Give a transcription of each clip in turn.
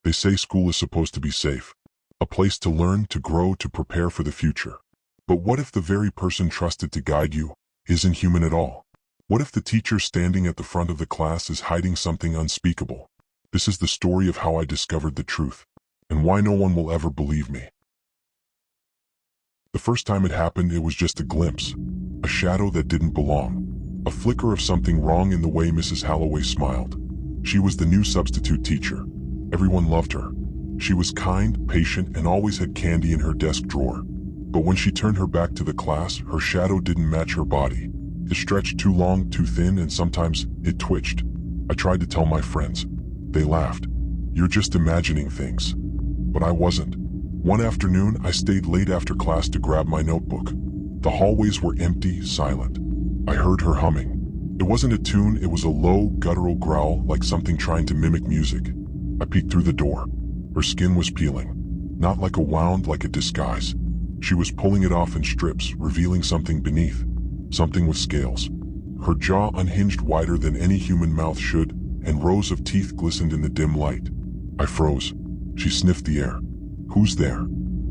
They say school is supposed to be safe, a place to learn, to grow, to prepare for the future. But what if the very person trusted to guide you isn't human at all? What if the teacher standing at the front of the class is hiding something unspeakable? This is the story of how I discovered the truth, and why no one will ever believe me. The first time it happened, it was just a glimpse, a shadow that didn't belong, a flicker of something wrong in the way Mrs. Holloway smiled. She was the new substitute teacher. Everyone loved her. She was kind, patient, and always had candy in her desk drawer. But when she turned her back to the class, her shadow didn't match her body. It stretched too long, too thin, and sometimes it twitched. I tried to tell my friends. They laughed. "You're just imagining things." But I wasn't. One afternoon, I stayed late after class to grab my notebook. The hallways were empty, silent. I heard her humming. It wasn't a tune, it was a low, guttural growl, like something trying to mimic music. I peeked through the door. Her skin was peeling. Not like a wound, like a disguise. She was pulling it off in strips, revealing something beneath. Something with scales. Her jaw unhinged wider than any human mouth should, and rows of teeth glistened in the dim light. I froze. She sniffed the air. "Who's there?"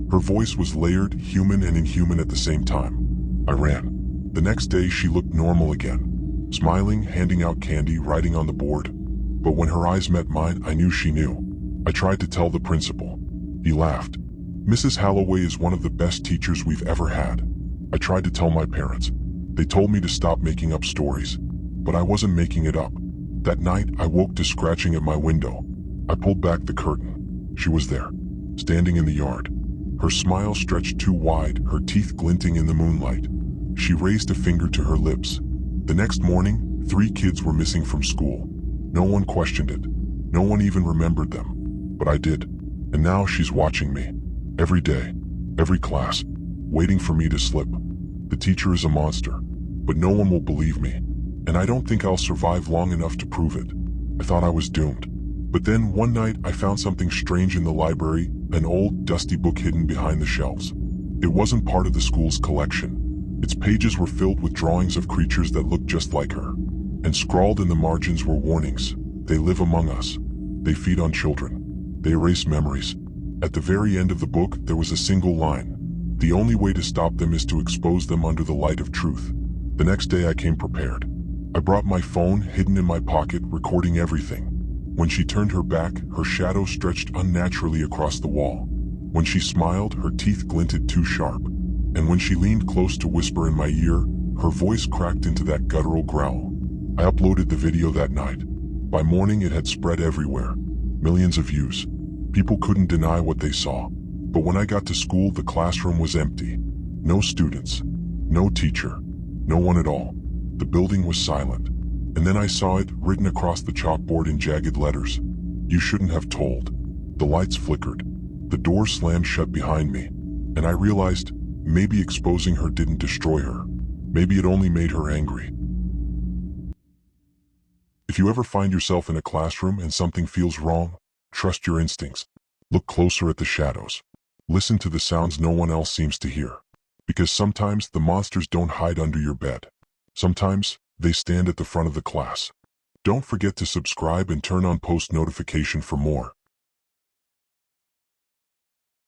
Her voice was layered, human and inhuman at the same time. I ran. The next day she looked normal again. Smiling, handing out candy, writing on the board. But when her eyes met mine, I knew she knew. I tried to tell the principal. He laughed. "Mrs. Holloway is one of the best teachers we've ever had." I tried to tell my parents. They told me to stop making up stories. But I wasn't making it up. That night, I woke to scratching at my window. I pulled back the curtain. She was there, standing in the yard. Her smile stretched too wide, her teeth glinting in the moonlight. She raised a finger to her lips. The next morning, 3 kids were missing from school. No one questioned it. No one even remembered them. But I did. And now she's watching me. Every day, every class, waiting for me to slip. The teacher is a monster, but no one will believe me. And I don't think I'll survive long enough to prove it. I thought I was doomed. But then one night I found something strange in the library, an old, dusty book hidden behind the shelves. It wasn't part of the school's collection. Its pages were filled with drawings of creatures that looked just like her. And scrawled in the margins were warnings. They live among us. They feed on children. They erase memories. At the very end of the book, there was a single line. The only way to stop them is to expose them under the light of truth. The next day I came prepared. I brought my phone, hidden in my pocket, recording everything. When she turned her back, her shadow stretched unnaturally across the wall. When she smiled, her teeth glinted too sharp. And when she leaned close to whisper in my ear, her voice cracked into that guttural growl. I uploaded the video that night. By morning it had spread everywhere. Millions of views. People couldn't deny what they saw. But when I got to school, the classroom was empty. No students. No teacher. No one at all. The building was silent. And then I saw it, written across the chalkboard in jagged letters. "You shouldn't have told." The lights flickered. The door slammed shut behind me. And I realized, maybe exposing her didn't destroy her. Maybe it only made her angry. If you ever find yourself in a classroom and something feels wrong, trust your instincts. Look closer at the shadows. Listen to the sounds no one else seems to hear. Because sometimes the monsters don't hide under your bed. Sometimes they stand at the front of the class. Don't forget to subscribe and turn on post notification for more.